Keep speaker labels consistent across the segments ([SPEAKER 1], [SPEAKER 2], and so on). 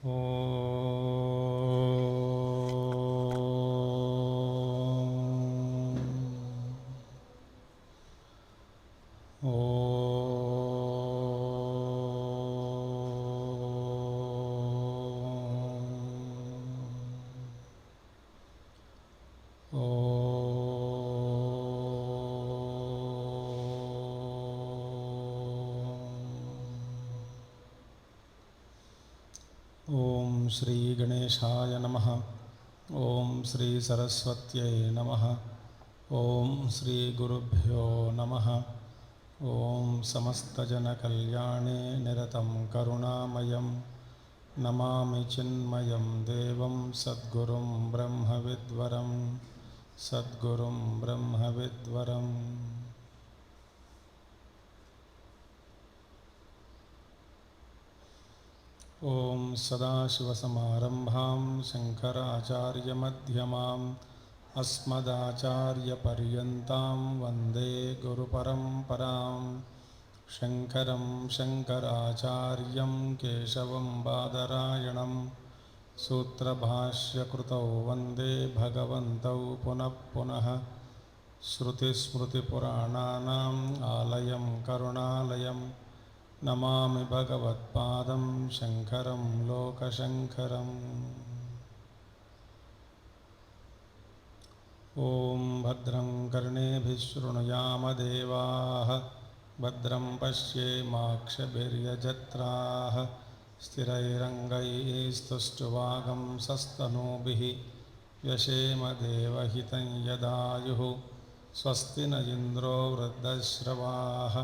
[SPEAKER 1] ओम श्री गणेशाय नमः। ओम श्री सरस्वत्यै नमः। ओम श्री गुरुभ्यो नमः। ओम समस्तजनकल्याणे निरतं करुणामयं नमामि चिन्मयं देवं सद्गुरुं ब्रह्मविद्वरं सद्गुरुं ब्रह्मविद्वरम्। ओम सदाशिवसमारंभां शंकराचार्यमध्यमाम् अस्मदाचार्यपर्यन्तां वन्दे गुरुपरम्परां। शंकरं शंकराचार्यं केशवं बादरायणं सूत्रभाष्यकृतौ वन्दे भगवन्तौ पुनः पुनः। श्रुतिस्मृतिपुराणानाम् आलयं करुणालयं नमामि भगवत्पादं शंकरं लोकशंकरम्। ओम भद्रं कर्णेभिः शृणुयाम देवाः भद्रं पश्येमाक्षभिर्यजत्राः स्थिरैरङ्गैस्तुष्टुवागंसस्तनूभिः व्यशेम देवहितं यदायुः। स्वस्ति न इन्द्रो वृद्धश्रवाः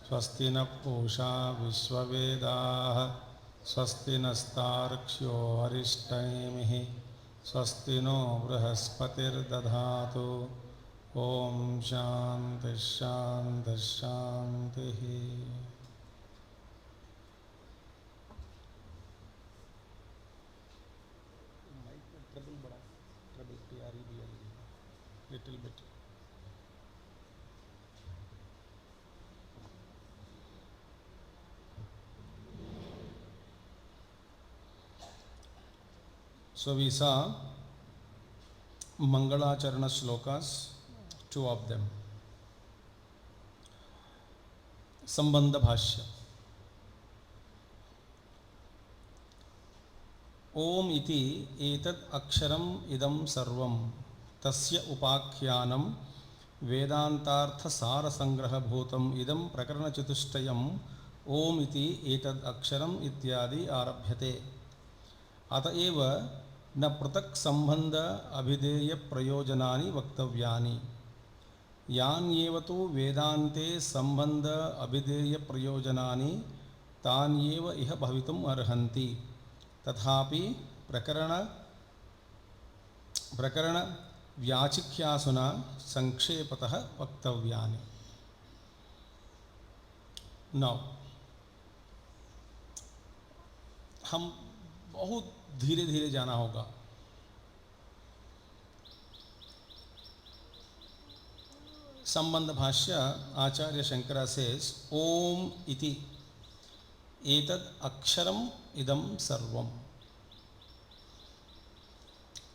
[SPEAKER 1] स्वस्ति न पूषा विश्ववेदाः स्वस्ति नस्तार्क्ष्यो अरिष्टनेमिः स्वस्ति नो बृहस्पतिर्दधातु। ओम शांति शांति शांति। Little bit. So we saw Mangalacharana slokas, two of them. Sambandha Bhāṣya. Om iti etad aksharam idam sarvam tasya upakhyanam vedantartha sara sangraha bhutam idam prakarana chatushtayam om iti etad aksharam ityadi arabhyate. अतएव न पृथक संबंध अभिधेय प्रयोजनानि वक्तव्यानि यान्येव तु वेदान्ते संबंध अभिधेय प्रयोजनानि तान्येव इह भवितुम् अर्हन्ति। तथापि प्रकरण व्याचिख्यासुना संक्षेपतः वक्तव्यानि। नौ हम बहुत धीरे धीरे जाना होगा। संबंध भाष्य आचार्य शंकरा सेज ओम इति एतद अक्षरम इदम सर्वम।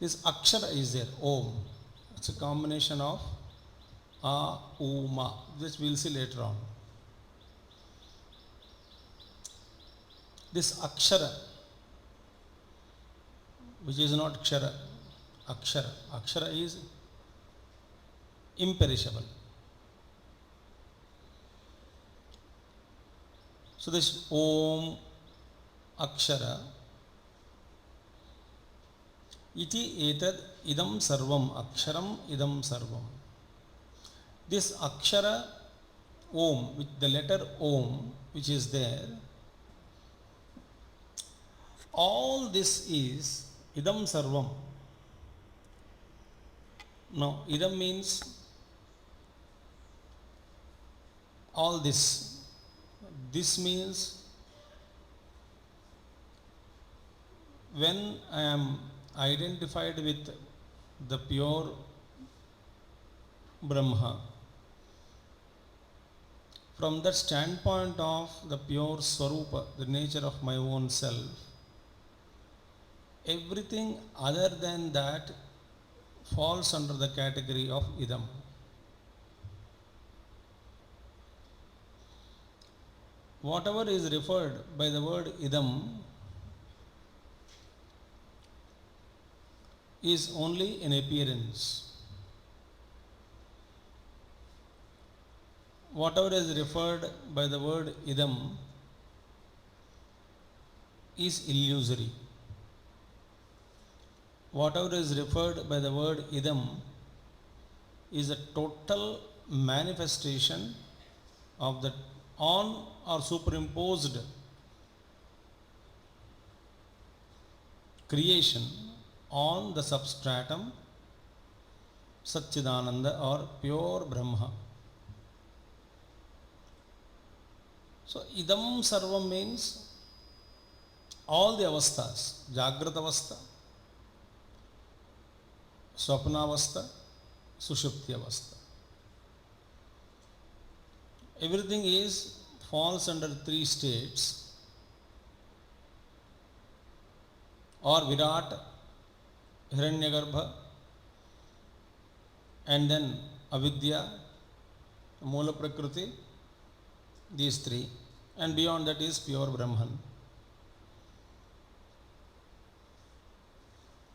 [SPEAKER 1] This akshara is there Om. It's a combination of आ उ मा, this we will see later on. This akshara which is not kshara, akshara. Akshara is imperishable. So this om akshara iti etad idam sarvam aksharam idam sarvam. This akshara om, with the letter om which is there, all this is idam sarvam. Now idam means all this. This means when I am identified with the pure Brahma, from that standpoint of the pure Swarupa, the nature of my own self, everything other than that falls under the category of idam. Whatever is referred by the word idam is only an appearance. Whatever is referred by the word idam is illusory. Whatever is referred by the word idam is a total manifestation of the on or superimposed creation on the substratum Satchidananda or pure Brahma. So idam sarvam means all the avasthas, Jagrata avastha, Swapna avastha, Sushupti avastha. Everything is falls under three states, or Virat, Hiranyagarbha, and then Avidya, Moola Prakriti, these three, and beyond that is pure Brahman.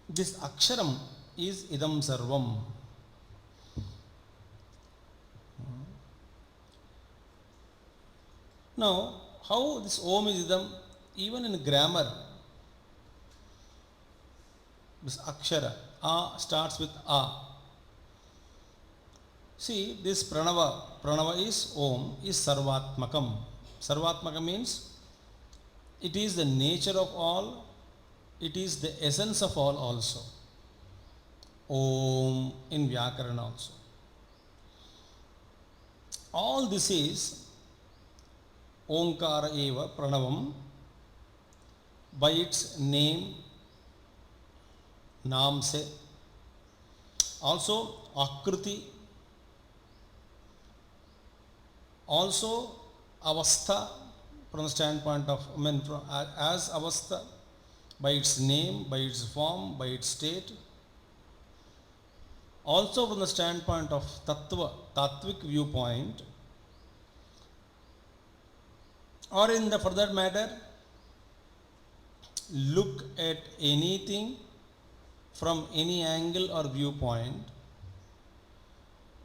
[SPEAKER 1] This Aksharam is idam sarvam. Now, how this Om is idam? Even in grammar, this Akshara, A starts with A. See, this Pranava is Om, is Sarvatmakam. Sarvatmakam means it is the nature of all, it is the essence of all also. Om in Vyakarana also. All this is Omkara eva Pranavam by its name, Namse. Also Akriti. Also Avastha from the standpoint of, as Avastha by its name, by its form, by its state. Also from the standpoint of Tattva, Tattvic viewpoint, or in the, for that matter, look at anything from any angle or viewpoint,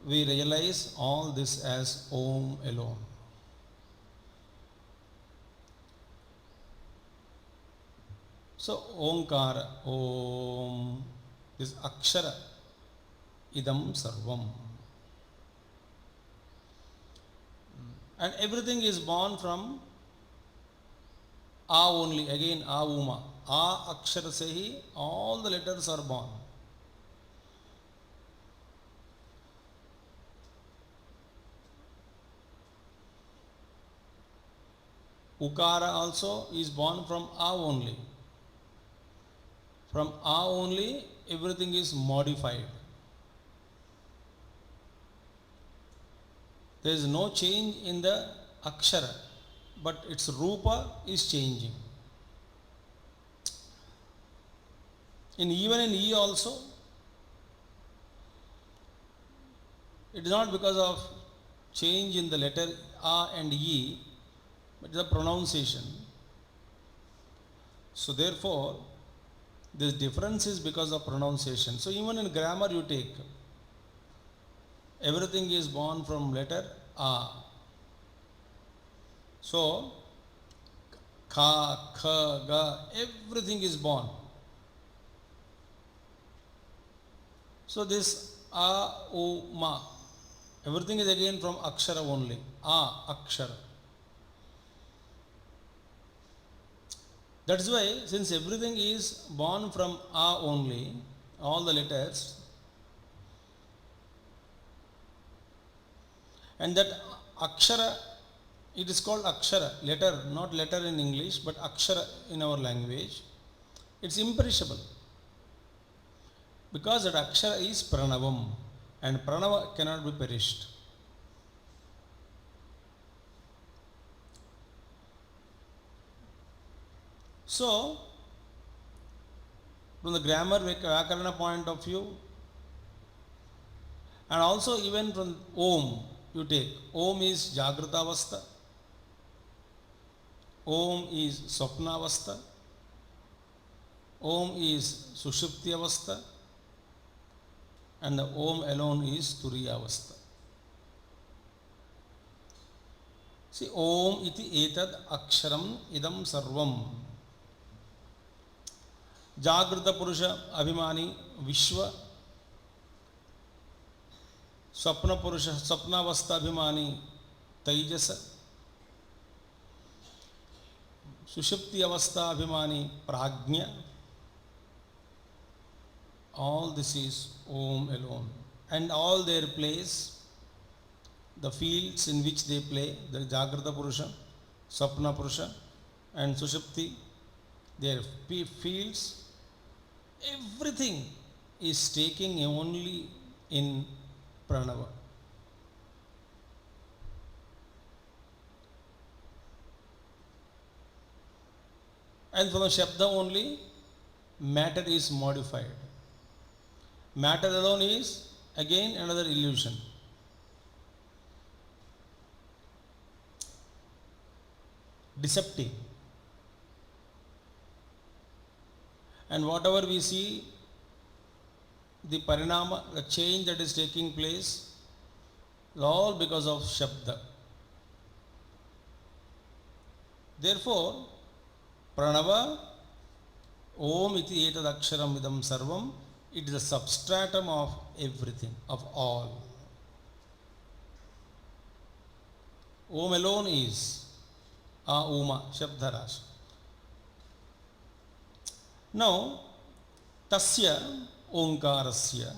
[SPEAKER 1] we realize all this as Om alone. So Omkara, Om, is Akshara, idam sarvam. And everything is born from A only, again A Uma. A Akshara se hi all the letters are born. Ukara also is born from A only. From A only, everything is modified. There is no change in the Akshara, but its Rupa is changing. Even in E also, it is not because of change in the letter A and E, but the pronunciation. So therefore, this difference is because of pronunciation. So even in grammar you take, everything is born from letter A. So, Kha, Kha, Ga, everything is born. So this A, O, Ma, everything is again from Akshara only. A, Akshara. That's why, since everything is born from A only, all the letters, and that Akshara, it is called Akshara, letter, not letter in English, but Akshara in our language. It's imperishable. Because that Akshara is Pranavam, and Pranava cannot be perished. So, from the grammar Vyakarana point of view, and also even from Om, you take Om is Jagrata Avastha, Om is Swapna Avastha, Om is Sushupti Avastha, and the Om alone is Turiya Avastha. See, Om iti etad aksharam idam sarvam. Jagrata Purusha Abhimani Vishwa, Swapna Purusha Swapna Avastha Abhimani Taijasa, Sushupti Avastha Abhimani Prajna. All this is Om alone, and all their place, the fields in which they play, the Jagrata Purusha, Swapna Purusha and Sushupti, their fields, everything is taking only in Pranava. And from the Shabda only, matter is modified. Matter alone is again another illusion. Deceptive. And whatever we see, the parinama, the change that is taking place, is all because of Shabda. Therefore, Pranava, Om iti etad aksharam idam sarvam, it is a substratum of everything, of all. Om alone is Uma, Shabdharaj. Now, Tasya Omkarasya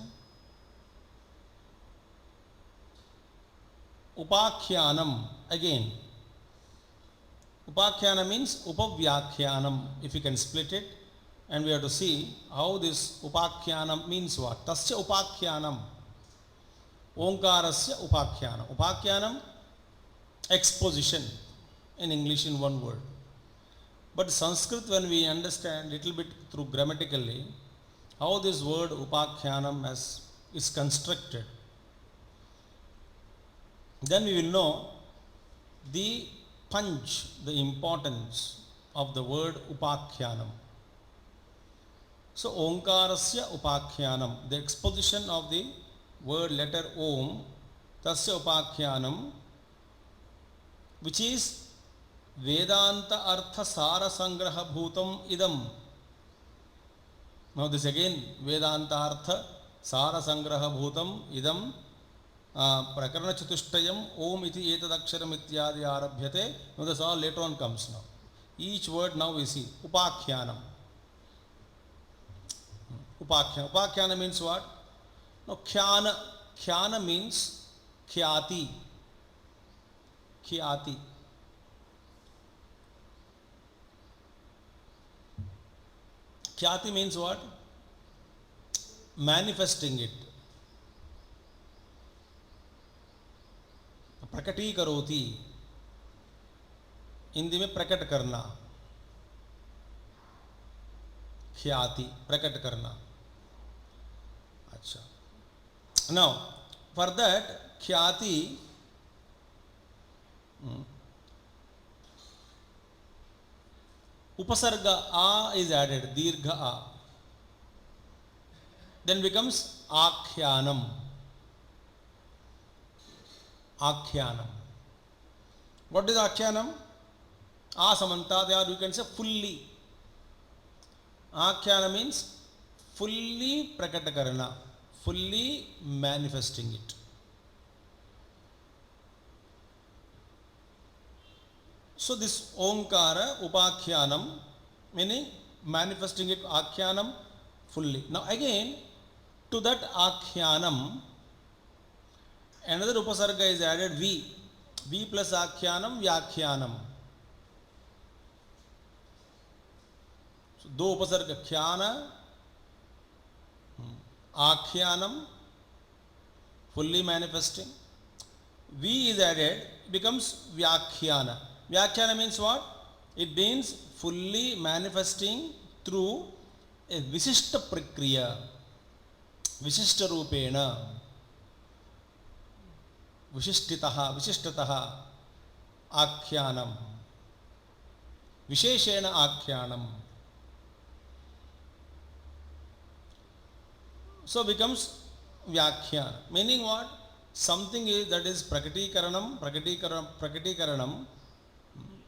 [SPEAKER 1] Upakhyanam, again. Upakhyanam means Upavyakyanam, if you can split it, and we have to see how this Upakhyanam means what. Tasya Upakhyanam, Omkarasya Upakhyanam. Upakhyanam, exposition in English in one word. But Sanskrit, when we understand little bit through grammatically how this word Upakhyanam is constructed, then we will know the punch, the importance of the word Upakhyanam. So Omkarasya Upakhyanam, the exposition of the word letter Om, Tasya Upakhyanam, which is Vedanta Artha Sara Sangraha Bhutam Idam. Now this again, Vedanta Artha Sara Sangraha Bhutam Idam Prakaraṇa Chatushtayam Om iti etad aksharam ityadi arabhyate. Now this all later on comes now. Each word now we see. Upakhyanam. Upakhyanam. Upakhyanam means what? Now khyana. Khyana means khyati. Khyati. Khyati means what? Manifesting it. Prakati karoti. Hindi में प्रकट करना. ख्याति, प्रकट करना. अच्छा. Now, for that, ख्याति, upasarga a is added, dirgha a. Then becomes akhyanam. Akhyanam. What is akhyanam? Asamanta, you can say fully. Akhyana means fully prakata karana, fully manifesting it. So this Omkara, Upakhyanam, meaning manifesting it, Akhyanam, fully. Now again, to that Akhyanam, another Upasarga is added, V. V plus Akhyanam, Vyakhyanam. So, do Upasarga, Khyana, Akhyanam, fully manifesting. V is added, becomes Vyakhyana. Vyakhyana means what? It means fully manifesting through a Visishta Prakriya, Visishta Rupena, Vishishtataha, Akhyanam, Visheshena Akhyanam. So becomes Vyakhyan. Meaning what? Something is that is Prakatikaranam,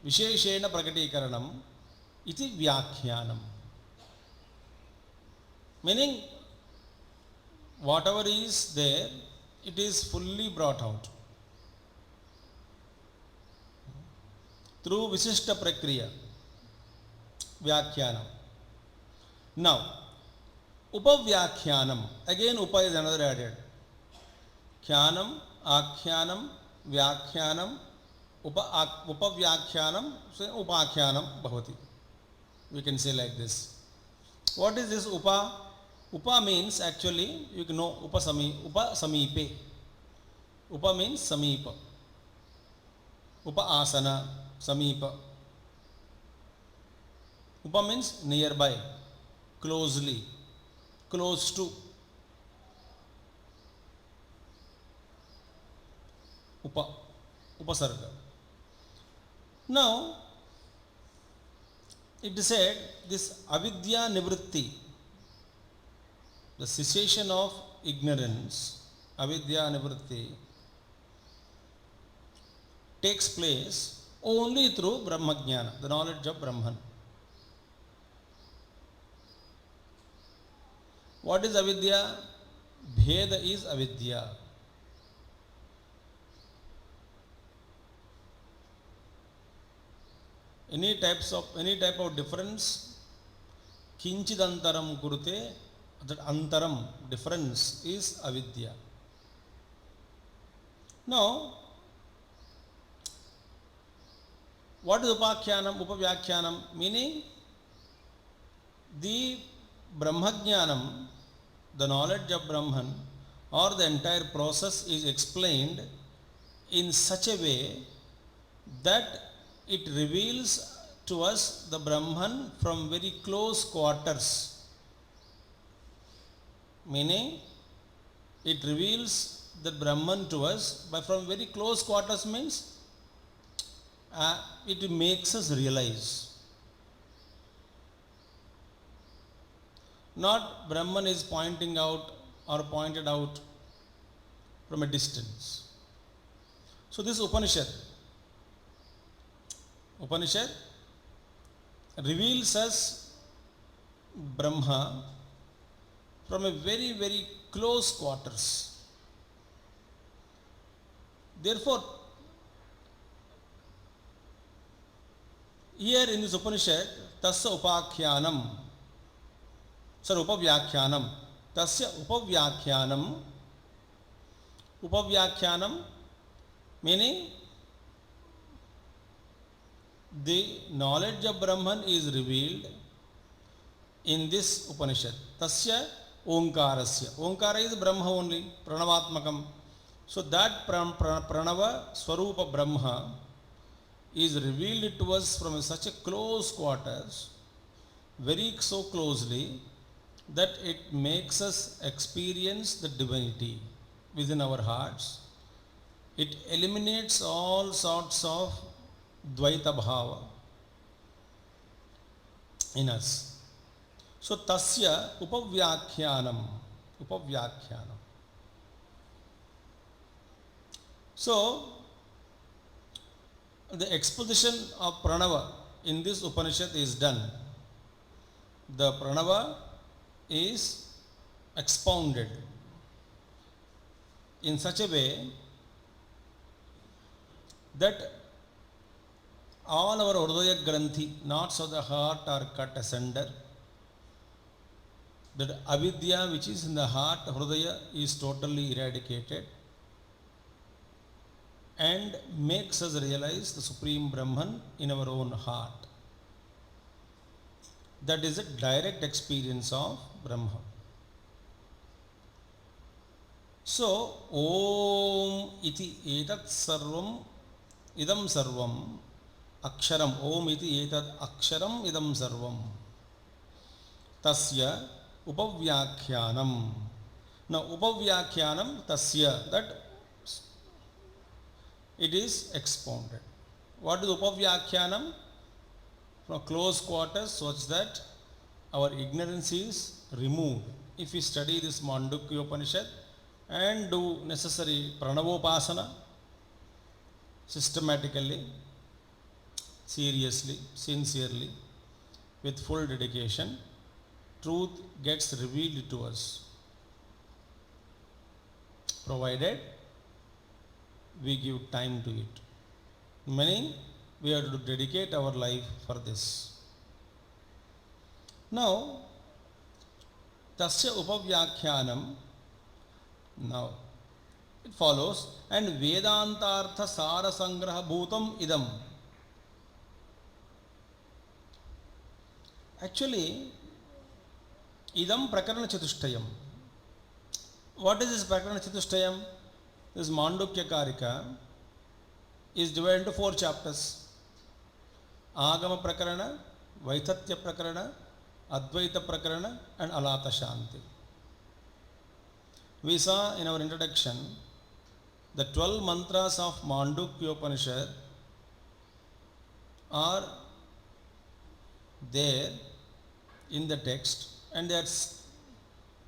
[SPEAKER 1] Visheshena Prakatikaranam, iti Vyakhyanam. Meaning, whatever is there, it is fully brought out through Visishta Prakriya, Vyakhyanam. Now, Upavyakhyanam, again Upa is another added. Khyanam, Akhyanam, Vyakhyanam, Upavyakhyanam, so Upakhyanam bhavati. We can say like this. What is this Upa? Upa means actually, you can know Upa Samipe. Upa means Samipa. Upa Asana, Samipa. Upa means nearby, closely, close to. Upasarga. Now, it is said this avidya nivritti, the cessation of ignorance, avidya nivritti, takes place only through Brahmajnana, the knowledge of Brahman. What is avidya? Bheda is avidya. Any type of difference, kinchidantaram kurute, that antaram, difference, is avidya. Now, what is upakhyanam, upavyakhyanam? Meaning, the Brahmajnanam, the knowledge of Brahman, or the entire process is explained in such a way that it reveals to us the Brahman from very close quarters. Meaning, it reveals the Brahman to us by from very close quarters means it makes us realize. Not Brahman is pointing out or pointed out from a distance. So this Upanishad reveals us Brahma from a very, very close quarters. Therefore, here in this Upanishad, tasya upakhyanam, upavyakhyanam, tasya upavyakhyanam, meaning the knowledge of Brahman is revealed in this Upanishad. Tasya Omkarasya. Omkara is Brahma only, Pranavatmakam. So that Pranava Swarupa Brahma is revealed to us from such a close quarters, very so closely, that it makes us experience the divinity within our hearts. It eliminates all sorts of Advaita Bhava in us. So, tasya upavyakhyanam. So, the exposition of Pranava in this Upanishad is done. The Pranava is expounded in such a way that all our Hridaya Granthi, knots of the heart, are cut asunder. That avidya which is in the heart, Hridaya, is totally eradicated and makes us realize the Supreme Brahman in our own heart. That is a direct experience of Brahma. So, Om iti etat sarvam idam sarvam aksharam. Om iti etat aksharam idam sarvam. tasya upavyakyanam. Now upavyakyanam tasya, that it is expounded. What is upavyakyanam? From close quarters, such that our ignorance is removed. If we study this Māṇḍukya Upaniṣad and do necessary pranavopasana systematically, seriously, sincerely, with full dedication, truth gets revealed to us, provided we give time to it. Meaning, we have to dedicate our life for this. Now, tasya upavyakyanam, now it follows, and Vedantartha Sara Sangraha Bhutam Idam. Actually, Idam Prakaraṇa Chatushtayam. What is this Prakaraṇa Chatushtayam? This Māṇḍukya Karika is divided into 4 chapters. Āgama Prakaraṇa, Vaitathya Prakaraṇa, Advaita Prakaraṇa and Alātaśānti. We saw in our introduction the 12 mantras of Māṇḍukya Upaniṣad are there in the text, and they are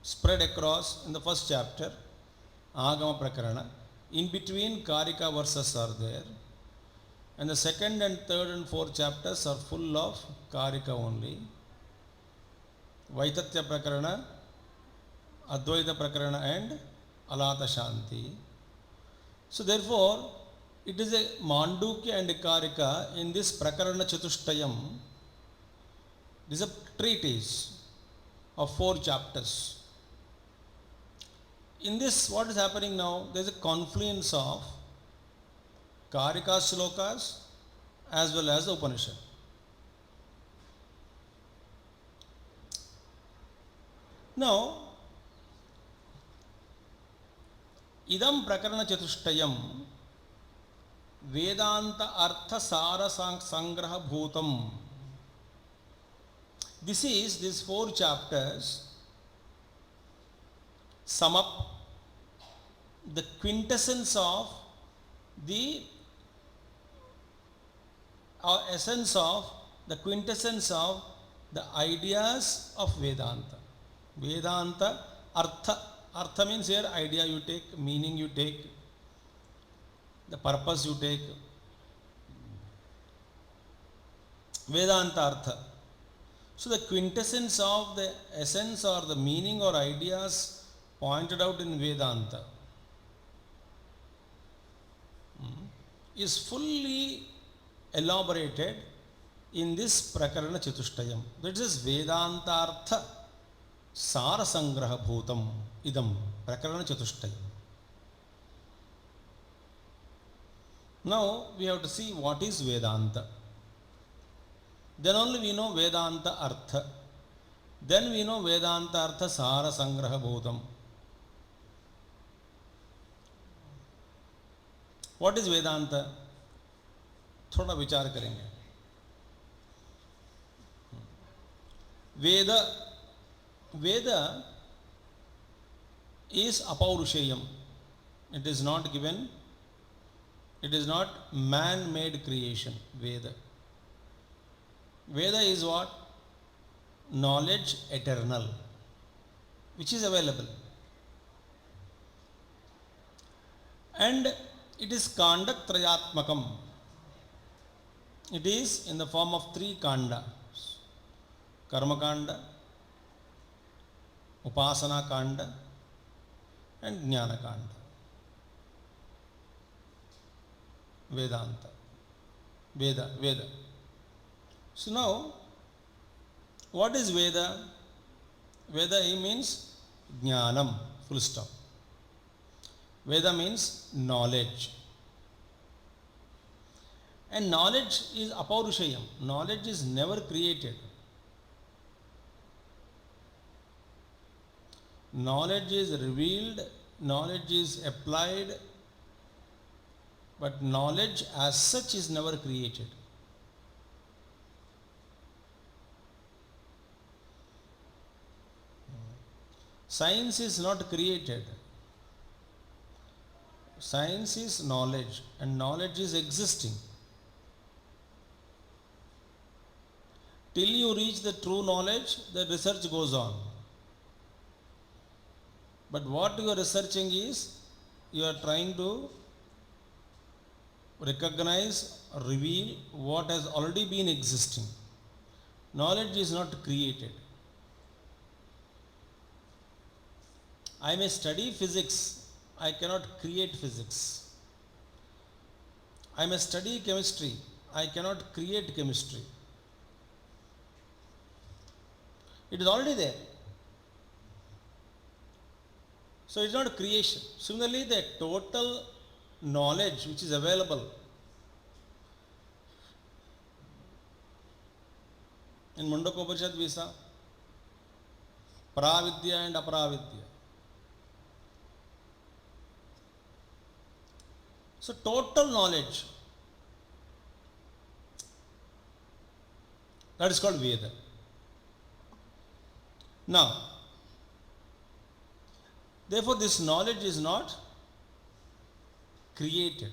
[SPEAKER 1] spread across in the first chapter, Āgama Prakaraṇa. In between, Karika verses are there, and the second and third and fourth chapters are full of Karika only. Vaitathya Prakaraṇa, Advaita Prakaraṇa and Alātaśānti. So therefore, it is a Māṇḍukya and a Karika in this Prakaraṇa Chatushtayam. It is a treatise of 4 chapters. In this, what is happening now? There is a confluence of Karika shlokas as well as the Upanishad. Now, Idam Prakaraṇa Chatushtayam Vedanta Artha Sara Sangraha Bhutam. These 4 chapters sum up the quintessence of the essence of the quintessence of the ideas of Vedanta. Vedanta Artha. Artha means here idea you take, meaning you take, the purpose you take. Vedanta Artha. So the quintessence of the essence or the meaning or ideas pointed out in Vedanta is fully elaborated in this Prakaraṇa Chatushtayam. That is Vedantartha Sara Sangraha Bhutam Idam Prakaraṇa Chatushtayam. Now we have to see what is Vedanta. Then only we know Vedanta Artha. Then we know Vedanta Artha Sara Sangraha Bhutam. What is Vedanta? थोड़ा विचार करेंगे. Veda is apaurusheyam. It is not given, it is not man-made creation. Veda is what? Knowledge eternal, which is available. And it is kanda trayatmakam. It is in the form of 3 kanda. Karma kanda, Upasana kanda and Jnana kanda. Vedanta. Veda. So now, what is Veda? Veda means Jnanam, full stop. Veda means knowledge. And knowledge is apaurushayam. Knowledge is never created. Knowledge is revealed, knowledge is applied, but knowledge as such is never created. Science is not created. Science is knowledge, and knowledge is existing. Till you reach the true knowledge, the research goes on. But what you are researching is, you are trying to recognize or reveal what has already been existing. Knowledge is not created. I may study physics, I cannot create physics. I may study chemistry, I cannot create chemistry. It is already there. So it is not creation. Similarly, the total knowledge which is available in Māṇḍukya Upanishad we saw Pravidya and Aparavidya. So total knowledge, that is called Veda. Now, therefore this knowledge is not created.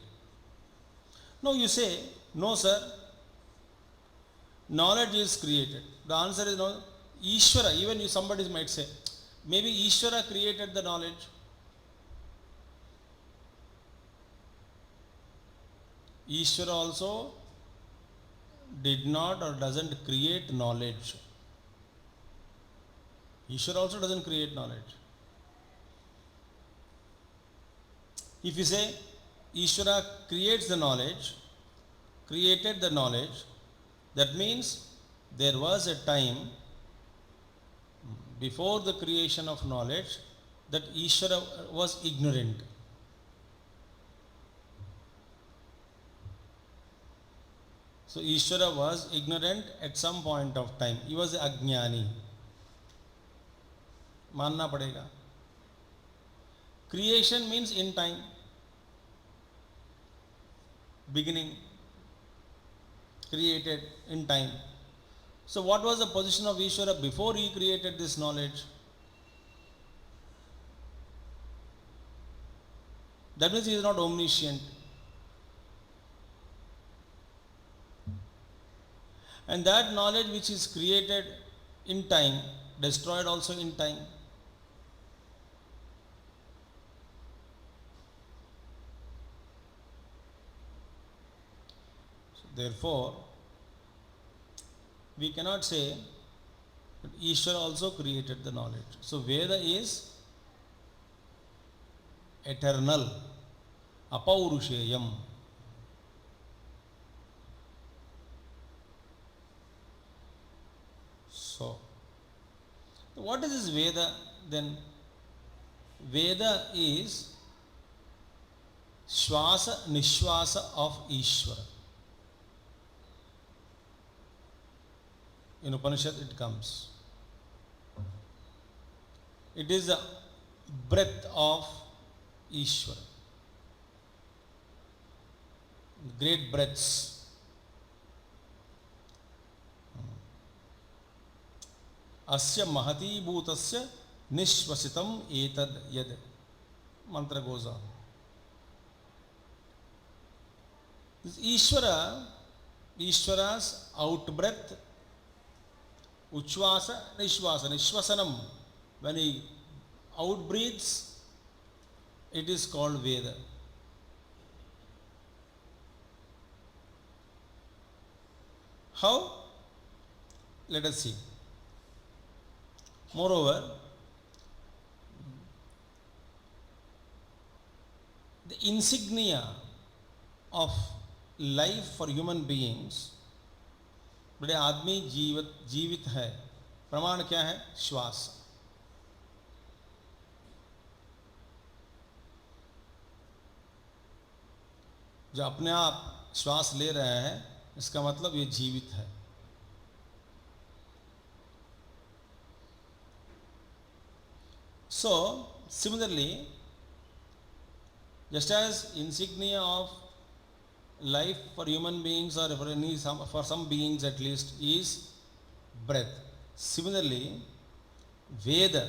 [SPEAKER 1] Now you say, no sir, knowledge is created. The answer is no. Ishvara, even if somebody might say, maybe Ishvara created the knowledge. Ishvara also did not or doesn't create knowledge. Ishvara also doesn't create knowledge. If you say Ishvara creates the knowledge, created the knowledge, that means there was a time before the creation of knowledge that Ishvara was ignorant. So Ishvara was ignorant at some point of time. He was ajnani. मानना पड़ेगा. Creation means in time, beginning, created in time. So what was the position of Ishvara before he created this knowledge? That means he is not omniscient. And that knowledge which is created in time, destroyed also in time. Therefore, we cannot say that Ishvara also created the knowledge. So Veda is eternal, apaurusheyam. So, what is this Veda then? Veda is Shvasa Nishvasa of Ishvara. In Upanishad it comes. It is the breath of Ishvara. Great breaths. Asya mahati bhutasya nishvasitam etad yad. Mantra goes on. This Ishvara's out breath, Uchvasa, Nishvasa, Nishvasanam. When he out breathes, it is called Veda. How? Let us see. Moreover, the insignia of life for human beings, बड़े आदमी जीवित है, प्रमाण क्या है? श्वास. जो अपने आप श्वास ले रहे हैं, इसका मतलब ये जीवित है. So, similarly, just as insignia of life for human beings or for some beings at least is breath. Similarly, Veda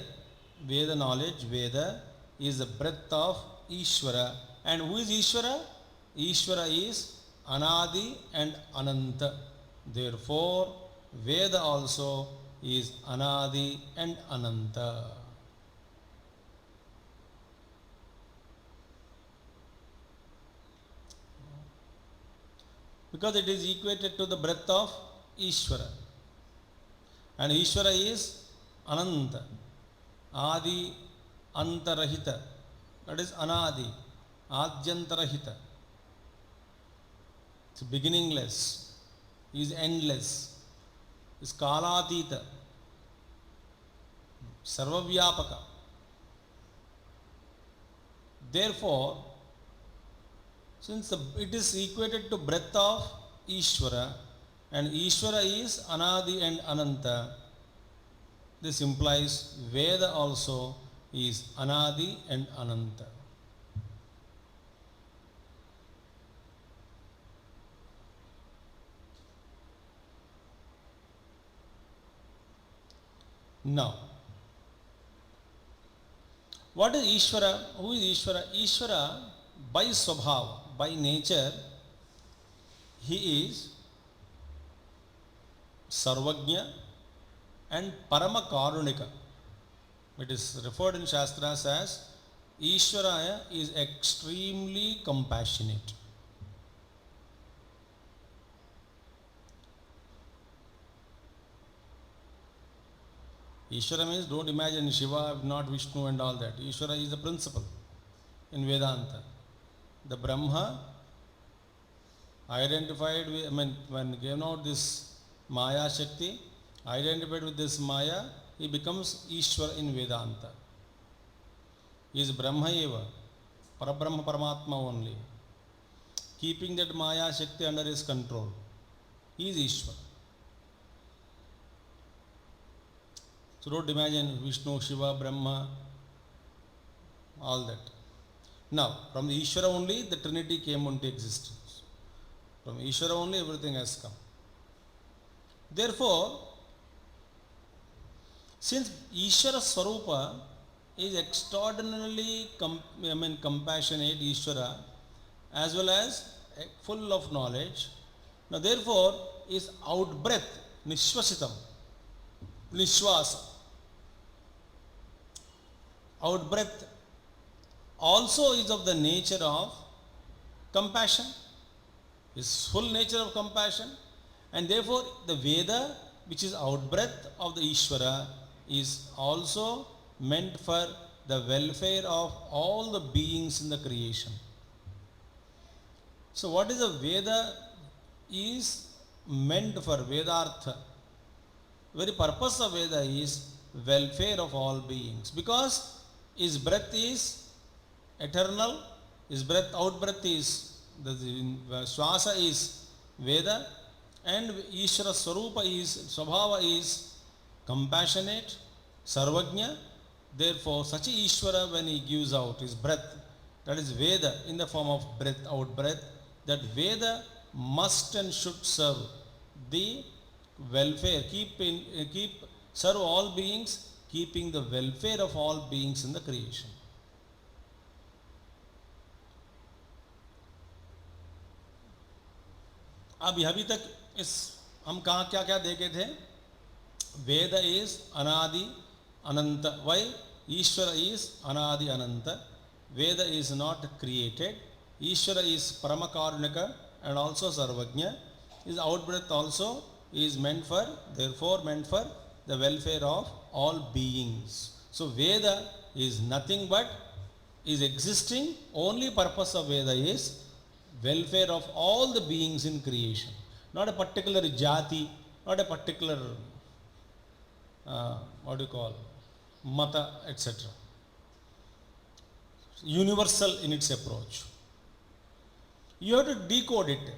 [SPEAKER 1] Veda knowledge, Veda is the breath of Ishvara. And who is Ishvara? Ishvara is Anadi and Ananta. Therefore, Veda also is Anadi and Ananta. Because it is equated to the breath of Ishvara. And Ishvara is Ananta. Adi Antarahita. That is Anadi. Adyantarahita. It's beginningless. He is endless. He is Kalatita. Sarvavyapaka. Therefore, since it is equated to breath of Ishvara, and Ishvara is Anadi and Ananta, this implies Veda also is Anadi and Ananta. Now, what is Ishvara? Who is Ishvara? Ishvara, by Swabhava, by nature, he is Sarvajna and Paramakarunika. It is referred in Shastras as Ishvara is extremely compassionate. Ishvara means, don't imagine Shiva, not Vishnu and all that. Ishvara is the principle in Vedanta. The Brahma identified with, when gave out this Maya Shakti, identified with this Maya, he becomes Ishvara in Vedanta. He is Brahma eva, Parabrahma Paramatma only. Keeping that Maya Shakti under his control. He is Ishvara. So don't imagine Vishnu, Shiva, Brahma, all that. Now, from the Ishvara only, the Trinity came into existence. From Ishvara only, everything has come. Therefore, since Ishvara Swarupa is extraordinarily compassionate, Ishvara, as well as full of knowledge, now therefore is outbreath, Nishvasitam, Nishvasa. Outbreath also is of the nature of compassion, is full nature of compassion, and therefore the Veda, which is outbreath of the Ishvara, is also meant for the welfare of all the beings in the creation. So what is a Veda is meant for, Vedartha. Very purpose of Veda is welfare of all beings, because his breath is eternal, his breath, out-breath is, the Swasa is Veda, and Ishvara Swarupa is, Swabhava is compassionate, Sarvajna. Therefore, such a Ishvara, when he gives out his breath, that is Veda in the form of breath, out-breath, that Veda must and should serve the welfare, serve all beings, keeping the welfare of all beings in the creation. अभी तक इस हम कहाँ क्या क्या देखे थे? वेद is अनादि अनंत. Why? Ishvara is anadi ananta. Veda is not created. Ishvara is paramakarnika and also sarvajna. His outbreath also is meant for, therefore meant for the welfare of all beings. So Veda is nothing but is existing. Only purpose of Veda is welfare of all the beings in creation. Not a particular jati, not a particular what do you call, mata, etc. Universal in its approach. You have to decode it.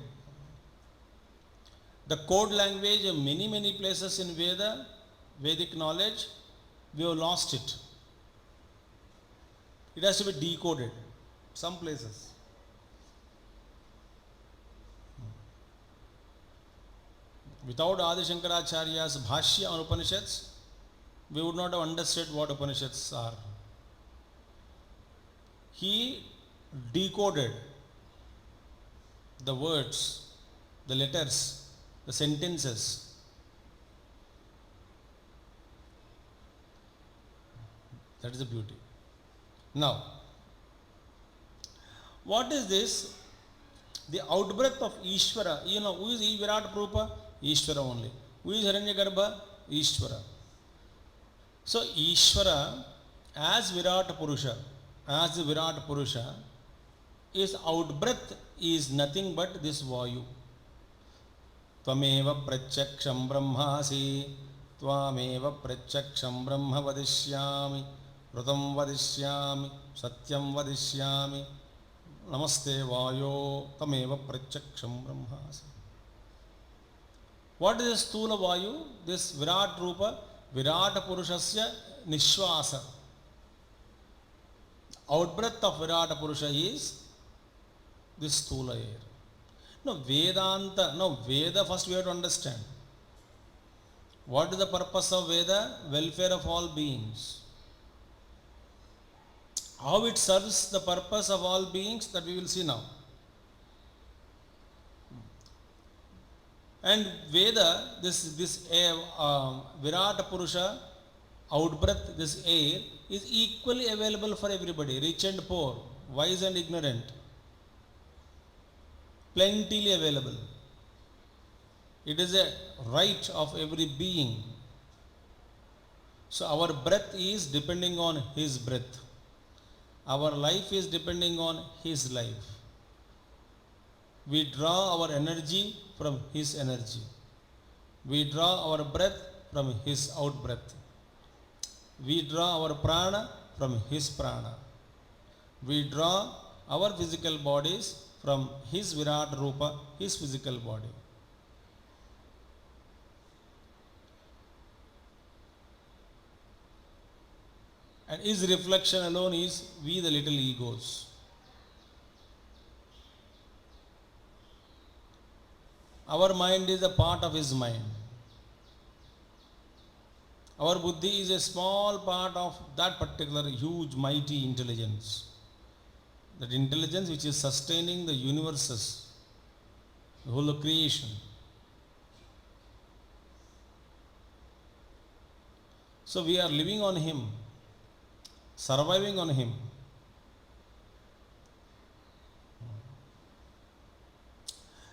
[SPEAKER 1] The code language of many places in Veda, Vedic knowledge, we have lost it. It has to be decoded. Some places. Without Adi Shankaracharya's Bhāṣya on Upanishads, we would not have understood what Upanishads are. He decoded the words, the letters, the sentences. That is the beauty. Now, what is this? The outbreath of Ishvara. You know, who is Virat Rupa? Ishvara only. Who is Hiranyagarbha? Ishvara. So, Ishvara as Virat Purusha, as the Virat Purusha, his outbreath is nothing but this Vayu. Tvameva pratyaksham brahmasi, tvameva pratyaksham brahma vadishyami, vratam vadishyami, satyam vadishyami, namaste vayo, tvameva pratyaksham brahmasi. What is this Sthula Vayu? This Virat Rupa, Virat Purushasya Nishwasa. Outbreath of Virat Purusha is this Sthula air. No, Vedanta, no, Veda first we have to understand. What is the purpose of Veda? Welfare of all beings. How it serves the purpose of all beings, that we will see now. And Veda, this air, Virat Purusha, outbreath, this air, is equally available for everybody, rich and poor, wise and ignorant. Plentifully available. It is a right of every being. So our breath is depending on his breath. Our life is depending on his life. We draw our energy from his energy. We draw our breath from his out breath. We draw our prana from his prana. We draw our physical bodies from his Virat Rupa, his physical body. And his reflection alone is we, the little egos. Our mind is a part of his mind. Our buddhi is a small part of that particular huge, mighty intelligence. That intelligence which is sustaining the universes, the whole of creation. So we are living on him, surviving on him.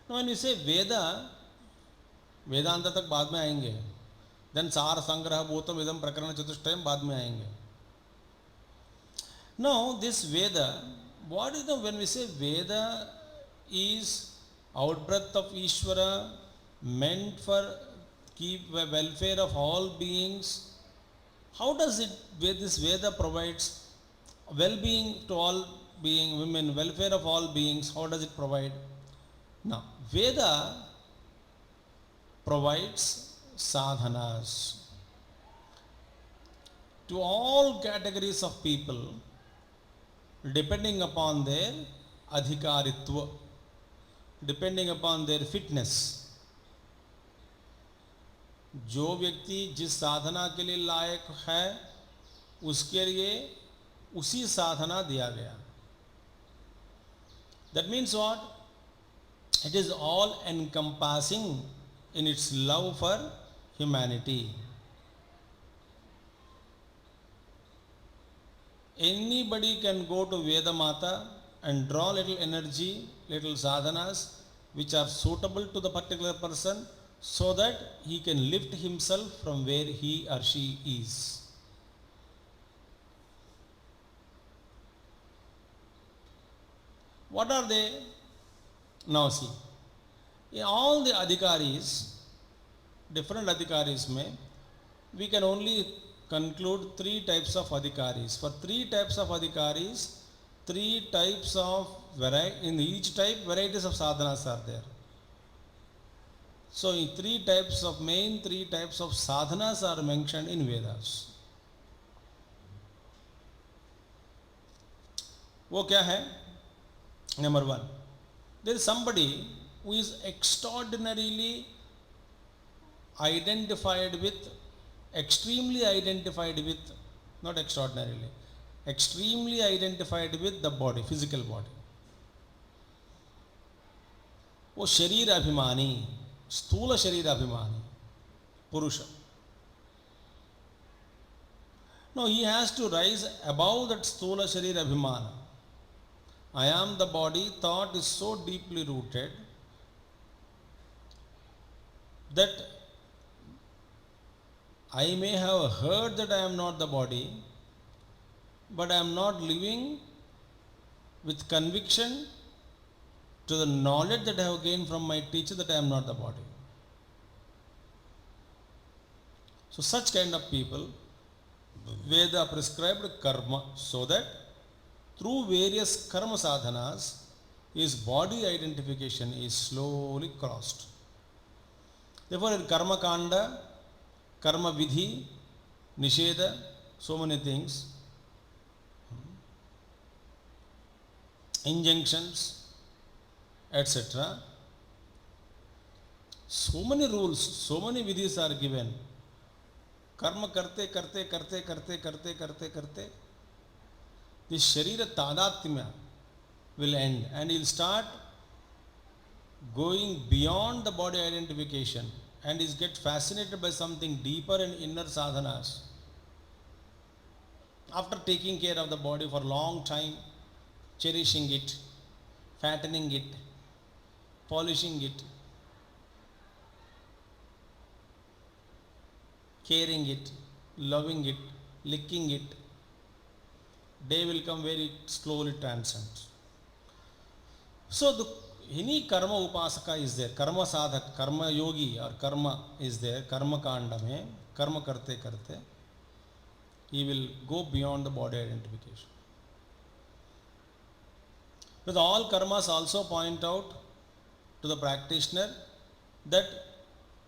[SPEAKER 1] Now when you say Veda, Vedanta tak baad mein aayenge. Then Sar Sangraha Bhutam Vidam Prakaraṇa Chatushtayam baad mein aayenge. Now this Veda, what is the, when we say Veda is outbreath of Ishvara, meant for keep welfare of all beings, how does it, this Veda provides well-being to all being, women, welfare of all beings, how does it provide? Now, Veda provides sadhanas to all categories of people depending upon their adhikaritva, depending upon their fitness. जो व्यक्ति जिस साधना के लिए लायक है उसके लिए उसी साधना दिया गया. That means what? It is all encompassing in its love for humanity. Anybody can go to Veda Mata and draw little energy, little sadhanas which are suitable to the particular person, so that he can lift himself from where he or she is. What are they? Now see, in all the adhikaris, different adhikaris mein, we can only conclude three types of adhikaris. For three types of adhikaris, three types of in each type varieties of sadhanas are there. So in three types of sadhanas are mentioned in Vedas. वो क्या है? Number one, there is somebody who is extraordinarily identified with extremely identified with, not extraordinarily, extremely identified with the body, physical body. वो शरीर अभिमानी, स्थूल शरीर अभिमानी पुरुष. No, he has to rise above that sthula sharir abhimana. I am the body thought is so deeply rooted that I may have heard that I am not the body, but I am not living with conviction to the knowledge that I have gained from my teacher that I am not the body. So such kind of people, Veda prescribed karma so that through various karma sadhanas, his body identification is slowly crossed. Therefore, in karma kanda, karma vidhi, nisheda, so many things, injunctions, etc. So many rules, so many vidhis are given. Karma karte, karte, karte, karte, karte, karte, karte. This sharira tadatmya will end and he will start going beyond the body identification and is get fascinated by something deeper and inner sadhanas. After taking care of the body for a long time, cherishing it, fattening it, polishing it, caring it, loving it, licking it, day will come where it slowly transcends. So any karma upasaka is there, karma sadhak, karma yogi or karma is there, karma kanda mein, karma karte karte, he will go beyond the body identification. But all karmas also point out to the practitioner that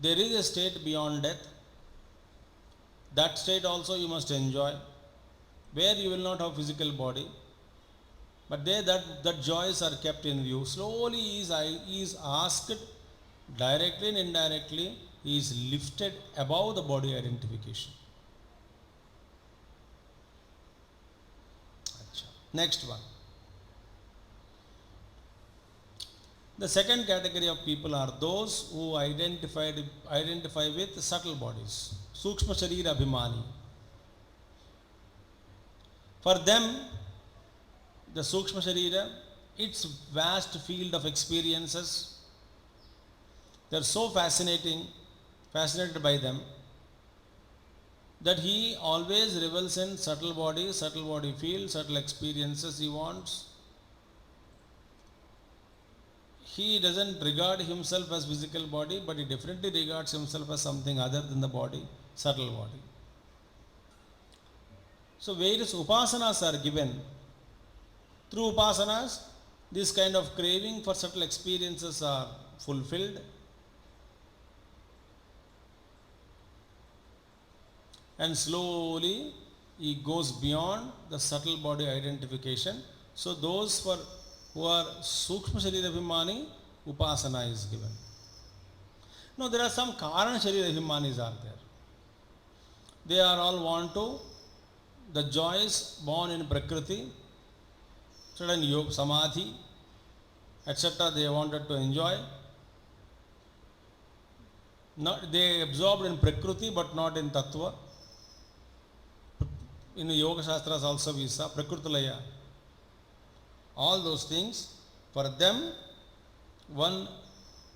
[SPEAKER 1] there is a state beyond death. That state also you must enjoy, where you will not have physical body, but there that joys are kept in view. Slowly he is asked, directly and indirectly, he is lifted above the body identification. Next one. The second category of people are those who identify with subtle bodies, Sukshma Sharira Abhimani. For them, the Sukshma Sharira, its vast field of experiences, they are so fascinated by them, that he always revels in subtle body field, subtle experiences he wants. He doesn't regard himself as physical body, but he definitely regards himself as something other than the body, subtle body. So various upasanas are given. Through upasanas, this kind of craving for subtle experiences are fulfilled. And slowly he goes beyond the subtle body identification. So those who are Sukshma Sharira Abhimani, Upasana is given. Now there are some Karana Sharira Abhimanis are there. They are all want to, the joys born in Prakriti, certain yoga, samadhi, etc. they wanted to enjoy. They absorbed in Prakriti but not in Tattva. In the Yoga Shastras also we saw Prakrutilaya. All those things, for them, one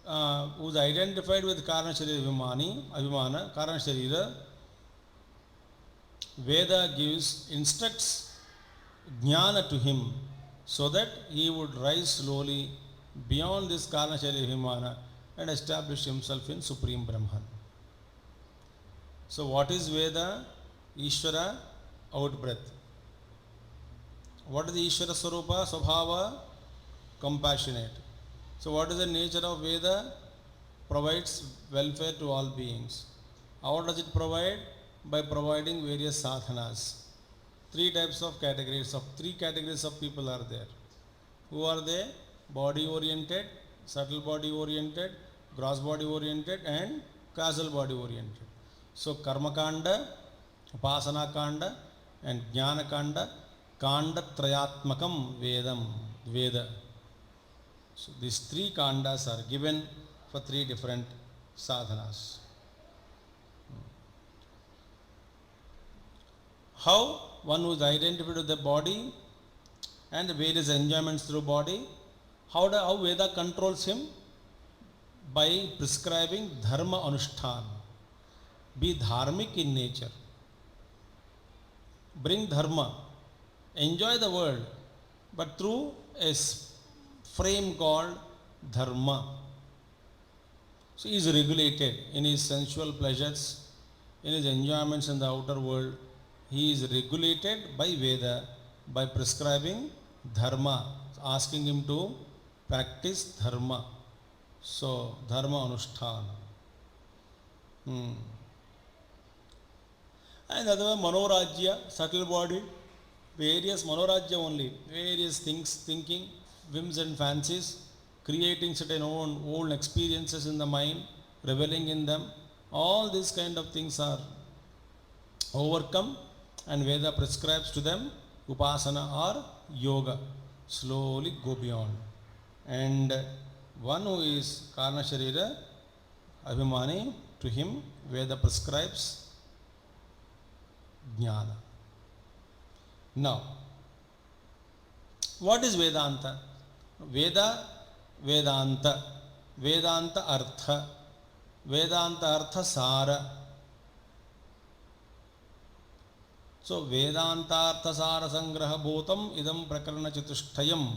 [SPEAKER 1] who is identified with Karana Sharira Abhimana, Karana Sharira, Veda instructs jnana to him so that he would rise slowly beyond this Karana Sharira Abhimana and establish himself in Supreme Brahman. So what is Veda? Ishvara, out breath. What is the Ishvara Swarupa? Swabhava, compassionate. So what is the nature of Veda? Provides welfare to all beings. How does it provide? By providing various sadhanas. Three categories of people are there. Who are they? Body oriented, subtle body oriented, gross body oriented and causal body oriented. So Karma Kanda, Upasana Kanda and Jnana Kanda, Kanda Trayatmakam Veda. So these three kandas are given for three different sadhanas. How one who is identified with the body and the various enjoyments through body, how Veda controls him? By prescribing dharma anushthan. Be dharmic in nature. Bring dharma. Enjoy the world, but through a frame called dharma. So he is regulated in his sensual pleasures, in his enjoyments in the outer world. He is regulated by Veda by prescribing dharma, asking him to practice dharma. So, dharma anushthan. And other manorajya, subtle body, various manorajya only, various things, thinking, whims and fancies, creating certain own experiences in the mind, reveling in them. All these kind of things are overcome, and Veda prescribes to them upasana or yoga. Slowly go beyond. And one who is Karna Sharira, Abhimani, to him Veda prescribes Jnana. Now, what is Vedanta? Veda, Vedanta, Vedanta Artha, Vedanta Artha Sara. So, Vedanta Artha Sara Sangraha Bhutam Idam Prakaraṇa Chatushtayam.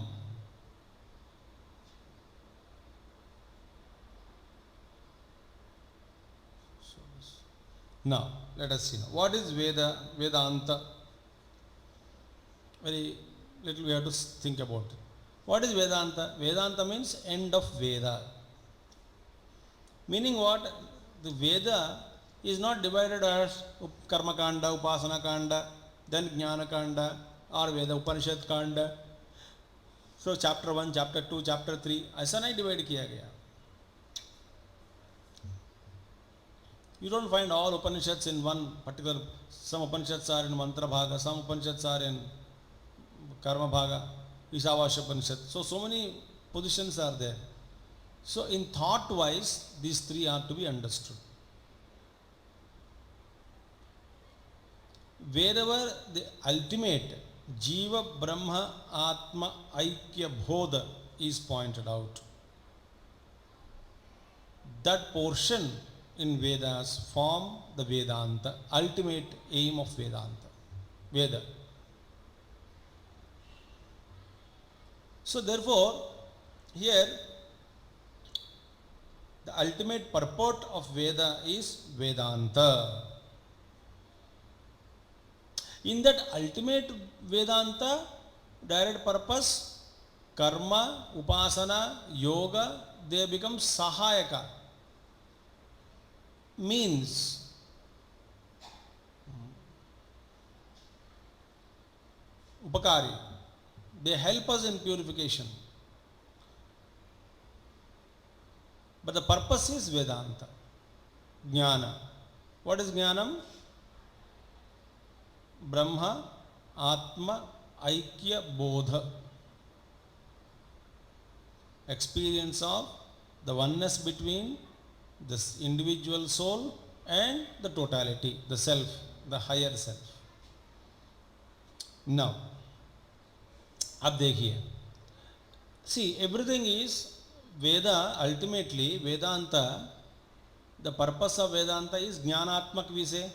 [SPEAKER 1] Now, let us see now. What is Vedanta? Very little we have to think about it. What is Vedanta? Vedanta means end of Veda. Meaning what? The Veda is not divided as Karma Kanda, Upasana Kanda, then Jnana Kanda, or Veda Upaniṣad Kanda. So chapter 1, chapter 2, chapter 3, ऐसा नहीं divide किया गया. You don't find all Upanishads in one particular. Some Upanishads are in Mantra Bhaga, some Upanishads are in Karma Bhaga, Ishavasya Upanishad. So many positions are there. So in thought wise, these three are to be understood. Wherever the ultimate Jiva Brahma Atma Aikya Bodha is pointed out, that portion in Vedas form the Vedanta, ultimate aim of Vedanta, Veda. So therefore, here the ultimate purport of Veda is Vedanta. In that ultimate Vedanta, direct purpose, karma, upasana, yoga, they become sahayaka. Means upakari. They help us in purification. But the purpose is Vedanta. Jnana. What is Jnanam? Brahma, Atma, Aikya, Bodha. Experience of the oneness between this individual soul and the totality, the self, the higher self. Now, अब देखिए, see, everything is Veda. Ultimately Vedanta, the purpose of Vedanta is Jnanatmak, we say.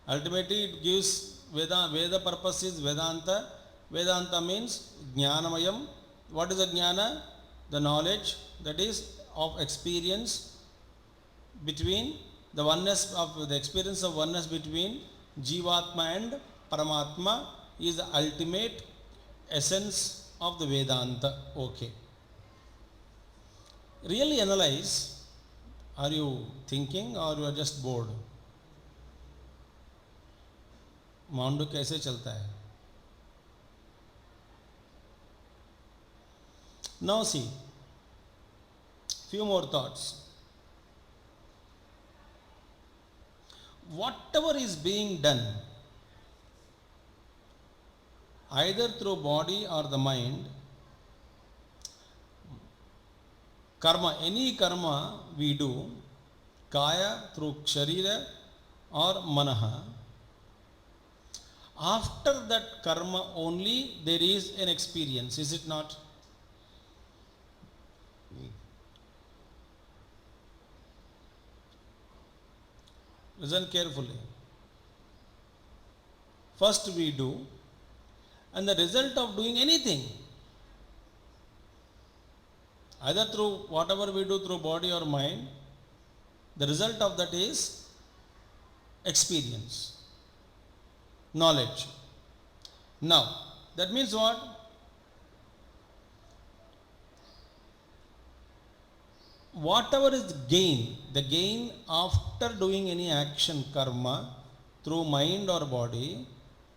[SPEAKER 1] Ultimately it gives Veda purpose is Vedanta. Vedanta means Jnanamayam. What is the Jnana? The knowledge that is of experience between the oneness of the experience of oneness between Jivatma and Paramatma is the ultimate essence of the Vedanta. Okay. Really analyze. Are you thinking or you are just bored? Māṇḍukya कैसे चलता है? Now see, few more thoughts. whatever is being done, either through body or the mind, karma, any karma we do, kaya through sharira or manaha, after that karma only there is an experience, is it not? Listen carefully. First we do, and the result of doing anything, either through whatever we do through body or mind, the result of that is experience, knowledge. Now, that means what? Whatever is gain, the gain after doing any action, karma, through mind or body,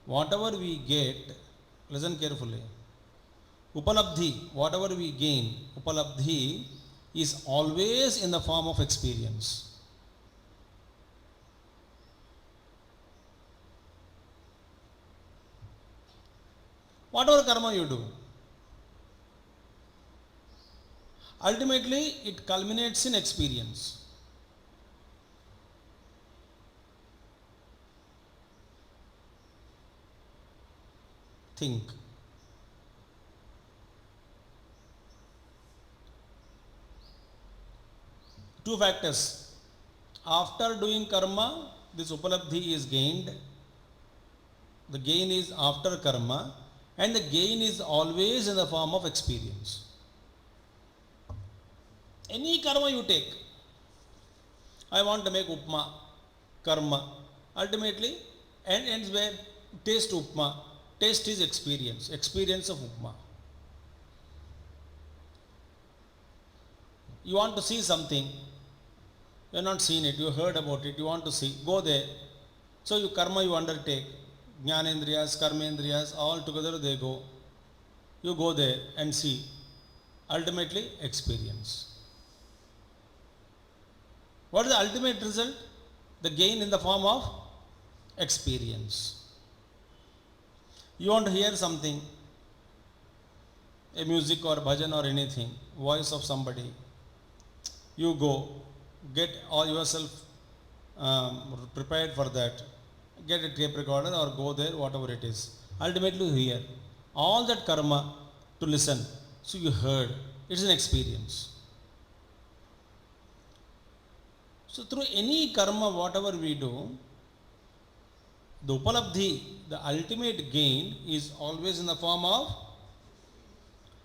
[SPEAKER 1] whatever we get, listen carefully, upalabdhi, whatever we gain, upalabdhi is always in the form of experience. Whatever karma you do, ultimately it culminates in experience. Think. Two factors. After doing karma, this upalabdhi is gained. The gain is after karma, and the gain is always in the form of experience. Any karma you take, I want to make upma, karma, ultimately ends where? Taste upma. Taste is experience, experience of upma. You want to see something, you have not seen it, you heard about it, you want to see, go there. So you karma you undertake, jnanendriyas, karmendriyas, all together they go. You go there and see, ultimately experience. What is the ultimate result? The gain in the form of experience. You want to hear something, a music or bhajan or anything, voice of somebody. You go, get all yourself prepared for that. Get a tape recorder or go there, whatever it is. Ultimately you hear. All that karma to listen. So you heard. It's an experience. So through any karma, whatever we do, the upalabdhi, the ultimate gain is always in the form of,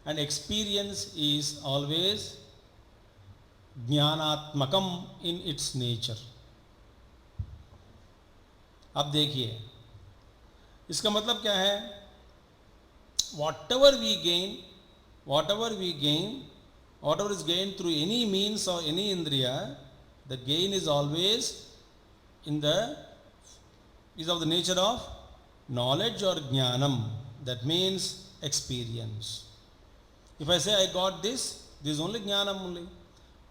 [SPEAKER 1] and experience is always jnanatmakam in its nature. अब देखिए इसका मतलब क्या है? Whatever we gain, whatever is gained through any means or any indriya, the gain is always is of the nature of knowledge or jnanam. That means experience. If I say I got this is only jnanam only.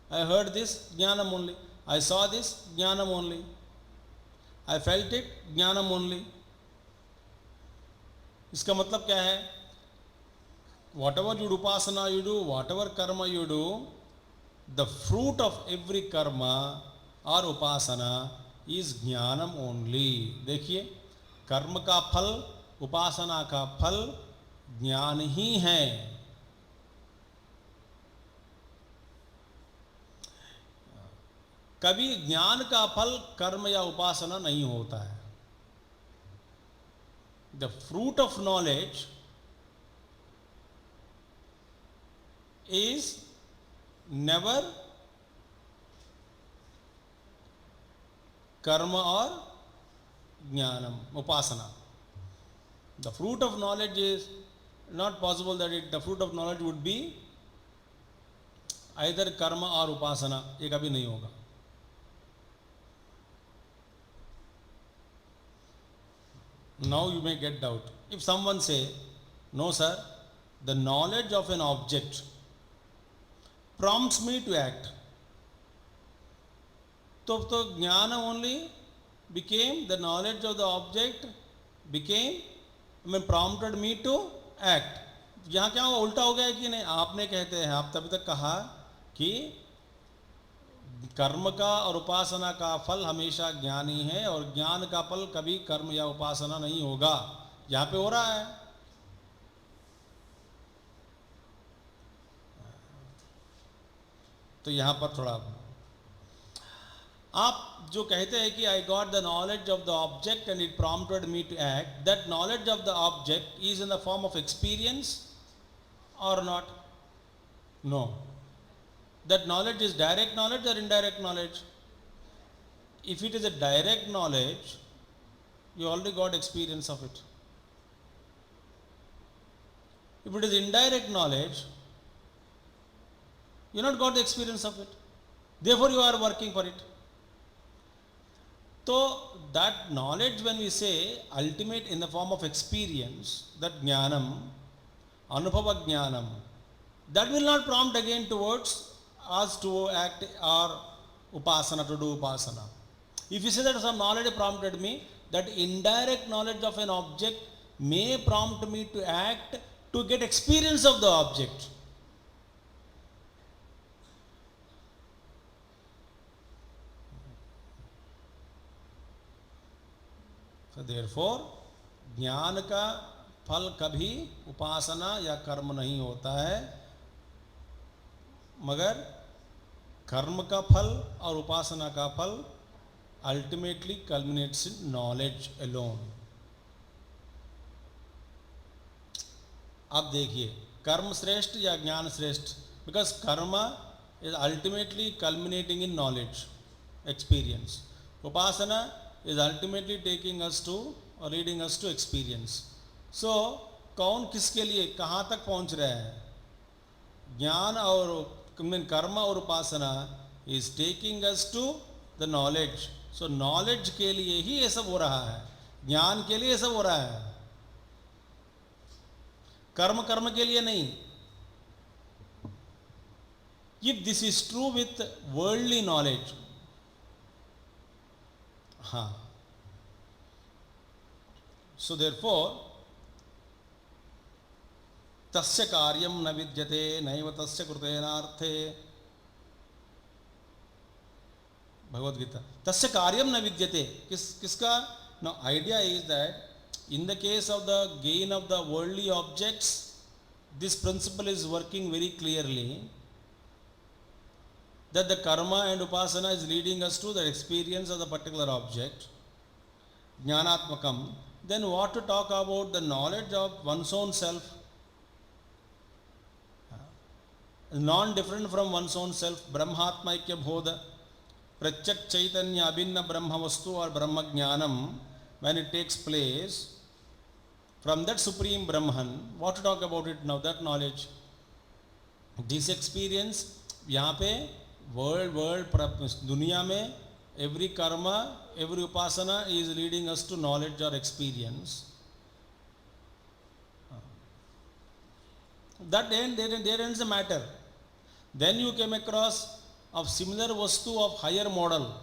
[SPEAKER 1] I heard this, jnanam only. I saw this, jnanam only. I felt it, jnanam only. इसका मतलब क्या है? Whatever you do, upasana you do, whatever karma you do, the fruit of every karma or upasana is jnanam only. देखिए, कर्म का फल, उपासना का फल ज्ञान ही है. कभी ज्ञान का फल कर्म या उपासना नहीं होता है. The fruit of knowledge is never karma or jnanam, upasana. The fruit of knowledge is not possible that the fruit of knowledge would be either karma or upasana. ये कभी नहीं होगा. Now you may get doubt. If someone say, no sir, the knowledge of an object prompts me to act. तो ज्ञान only became the knowledge of the object became, prompted me to act. यहाँ क्या हुआ, उल्टा हो गया कि नहीं? आपने कहते हैं, आप तभी तक कहा कि कर्म का और उपासना का फल हमेशा ज्ञान ही है और ज्ञान का फल कभी कर्म या उपासना नहीं होगा. यहाँ पे हो रहा है. तो यहाँ पर थोड़ा आप जो कहते हैं कि I got the knowledge of the object and it prompted me to act, that knowledge of the object is in the form of experience or not? No. That knowledge is direct knowledge or indirect knowledge? If it is a direct knowledge, you already got experience of it. If it is indirect knowledge, you not got the experience of it. Therefore, you are working for it. So, that knowledge, when we say ultimate in the form of experience, that jnanam, anubhava jnanam, that will not prompt again towards us to act or upasana, to do upasana. If you say that some knowledge prompted me, that indirect knowledge of an object may prompt me to act to get experience of the object. So therefore, ज्ञान का फल कभी उपासना या कर्म नहीं होता है, मगर कर्म का फल और उपासना का फल ultimately culminates in knowledge alone. अब देखिए, कर्म श्रेष्ठ या ज्ञान श्रेष्ठ? Because karma is ultimately culminating in knowledge, experience. Upasana is ultimately taking us to और leading us to experience. So कौन किसके लिए कहाँ तक पहुँच रहा है? ज्ञान और कर्म और उपासना is taking us to the knowledge. So knowledge के लिए ही ये सब हो रहा है, ज्ञान के लिए ये सब हो रहा है, कर्म के लिए नहीं. If this is true with worldly knowledge, हाँ. सो देयरफॉर तस्य कार्यम न विद्यते नैव तस्य कृतेनार्थे. भगवद गीता. तस्य कार्यम न विद्यते, किसका? No, idea is that in the case of the gain of the worldly objects, this principle is working very clearly, that the karma and upasana is leading us to the experience of the particular object, jnanatmakam. Then what to talk about the knowledge of one's own self? Non-different from one's own self, brahmatmaikya bodha, pratyak chaitanya abhinna brahma vastu or brahma jnanam, when it takes place from that supreme Brahman, what to talk about it now? That knowledge, this experience, यहाँ पे world दुनिया में every karma, every upasana is leading us to knowledge or experience. That there ends the matter. Then you came across of similar vastu of higher model,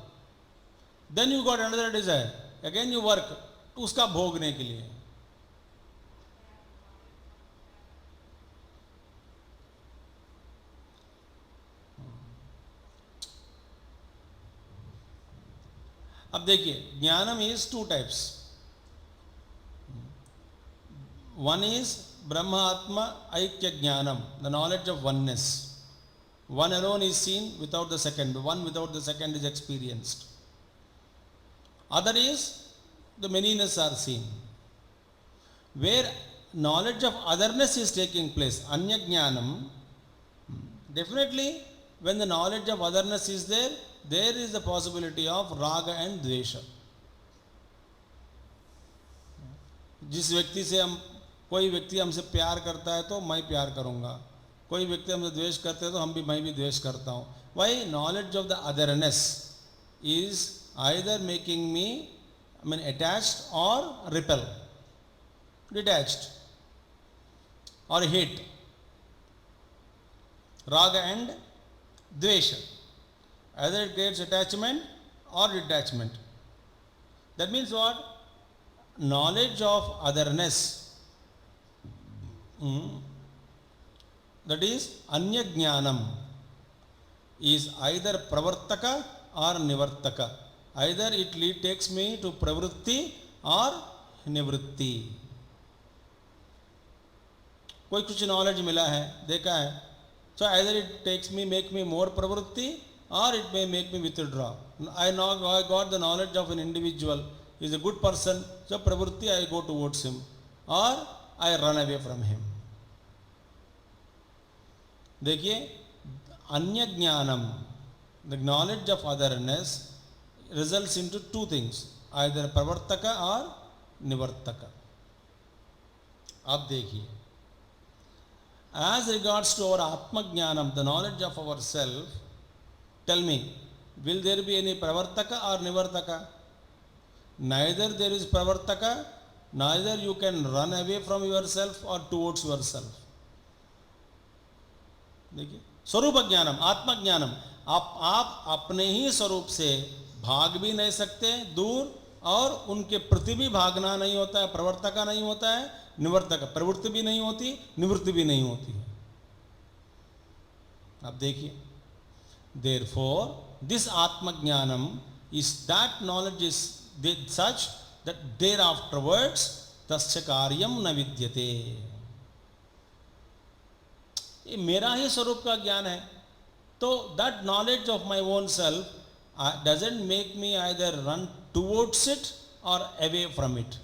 [SPEAKER 1] then you got another desire, again you work to उसका भोगने के लिए. अब देखिए, ज्ञानम is two types. One is ब्रह्म आत्मा ऐक्य ज्ञानम, the knowledge of oneness. One alone is seen without the second, one without the second is experienced. Other is the manyness are seen, where knowledge of otherness is taking place. Anya jnanam, definitely when the knowledge of otherness is there, there is the possibility of raga and dvesha. जिस व्यक्ति से हम, कोई व्यक्ति हमसे प्यार करता है तो मैं प्यार करूँगा, कोई व्यक्ति हमसे द्वेष करते हैं तो मैं भी द्वेष करता हूँ. Why? Knowledge of the otherness is either making me, attached or repel, detached or hate. Raga and dvesha, either it creates attachment or detachment. That means what? Knowledge of otherness. That is anya jnanam is either pravartaka or nivartaka. Either it takes me to pravritti or nivritti. कोई कुछ knowledge मिला है, देखा है, so either it takes me, make me more pravritti or it may make me withdraw. I got the knowledge of an individual, he is a good person, so pravritti I go towards him or I run away from him. देखिए, अन्य ज्ञानम, the knowledge of otherness results into two things, either pravartaka or nivartaka. अब देखिए, as regards to our atma jnanam, the knowledge of ourself, tell me, will there be any pravartaka or nivartaka? Neither there is pravartaka, neither you can run away from yourself or towards yourself. देखिए, स्वरूप ज्ञानम, आत्म ज्ञानम, आप अपने ही स्वरूप से भाग भी नहीं सकते दूर, और उनके प्रति भी भागना नहीं होता है, प्रवर्तका नहीं होता है, निवर्तक, प्रवृत्ति भी नहीं होती, निवृत्ति भी नहीं होती है. अब देखिए, therefore this atma jnanam is that knowledge is such that thereafterwards tasya karyam na vidyate. ये मेरा ही स्वरूप का ज्ञान है, तो that knowledge of my own self doesn't make me either run towards it or away from it,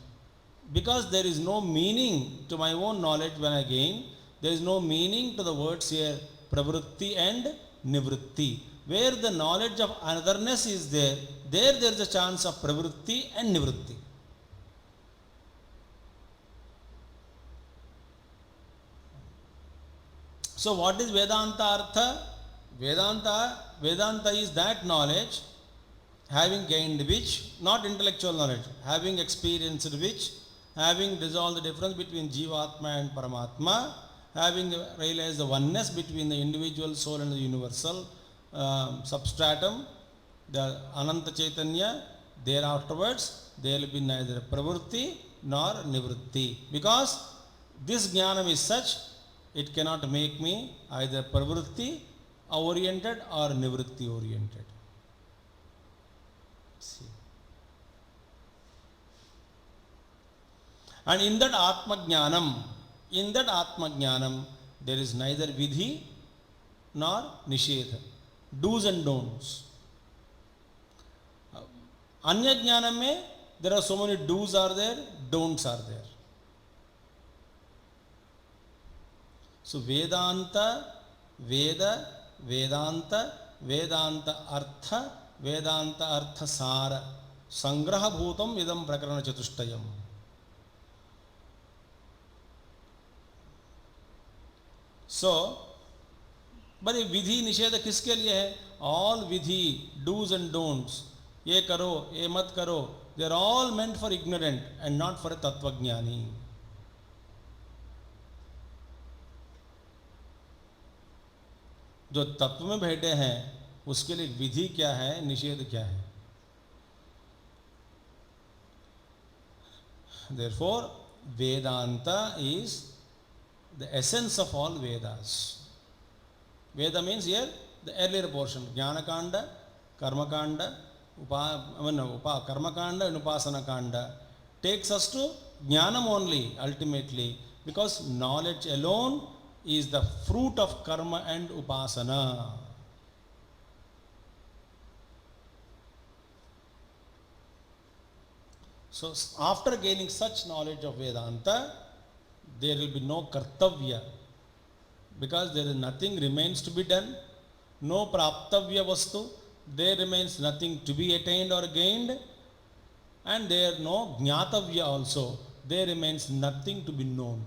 [SPEAKER 1] because there is no meaning to my own knowledge when I gain. There is no meaning to the words here pravritti and nivritti. Where the knowledge of otherness is there, there is a chance of pravritti and nivritti. So what is Vedanta Artha? Vedanta is that knowledge having gained which, not intellectual knowledge, having experienced which, having dissolved the difference between Jivatma and Paramatma, having realized the oneness between the individual soul and the universal substratum, the Ananta Chaitanya, thereafterwards there will be neither pravritti nor nivritti, because this jnanam is such, it cannot make me either pravritti oriented or nivritti oriented. See. And in that atma jnanam, there is neither vidhi nor nishedha, do's and don'ts. Anya jnanam mein there are so many do's are there, don'ts are there. So Vedanta, Veda, Vedanta, Vedanta Artha, Vedanta Artha Sara, Sangraha Bhutam Idam Prakaraṇa Chatushtayam. So, but vidhi nisheda किसके लिए है? All vidhi, do's and don'ts, ये करो, ये मत करो, they are all meant for ignorant and not for a tattvajnani. जो तत्व में बैठे हैं उसके लिए विधि क्या है, निषेध क्या है? Therefore, Vedanta is the essence of all Vedas. Veda means here the earlier portion, Jnana Kanda, Karma Kanda, Karma Kanda and Upasana Kanda takes us to Jnanam only ultimately, because knowledge alone is the fruit of karma and upasana. So after gaining such knowledge of Vedanta, there will be no kartavya, because there is nothing remains to be done, no praptavya vastu, there remains nothing to be attained or gained, and there no jnatavya also, there remains nothing to be known.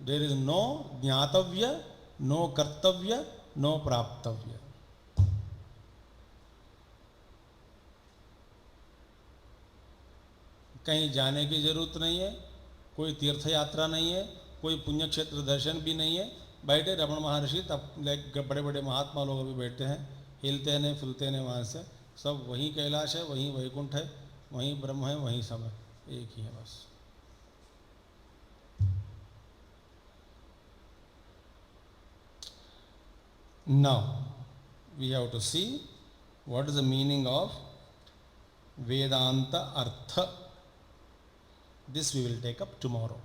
[SPEAKER 1] There is no jnatavya, no kartavya, no praptavya. कहीं जाने की जरूरत नहीं है, कोई तीर्थ यात्रा नहीं है, कोई पुण्य क्षेत्र दर्शन भी नहीं है. बैठे रमण महर्षि, तब बड़े बड़े महात्मा लोग भी बैठे हैं, हिलते नहीं फुलते नहीं वहाँ से, सब वहीं कैलाश है, वहीं वैकुंठ है, वहीं ब्रह्म है, वहीं सब है, एक ही है बस। Now we have to see what is the meaning of Vedanta Artha. This we will take up tomorrow.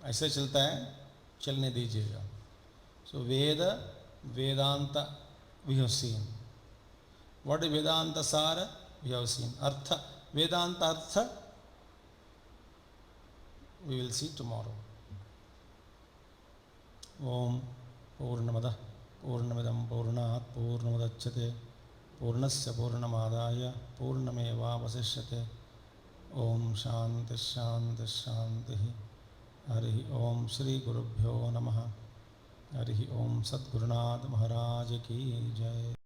[SPEAKER 1] ऐसे चलता है, चलने दीजिएगा. So Vedanta we have seen. What is Vedanta Sara? We have seen. Artha, Vedanta Artha we will see tomorrow. Om Purnamada Purnamidam Purnat Purnamudachyate Purnasya Purnamadaya Purnamevavasishyate. Om Shanti Shanti Shanti. Hari Om Shri Gurubhyo Namaha. Hari Om Sadgurunath Maharaj Ki Jai.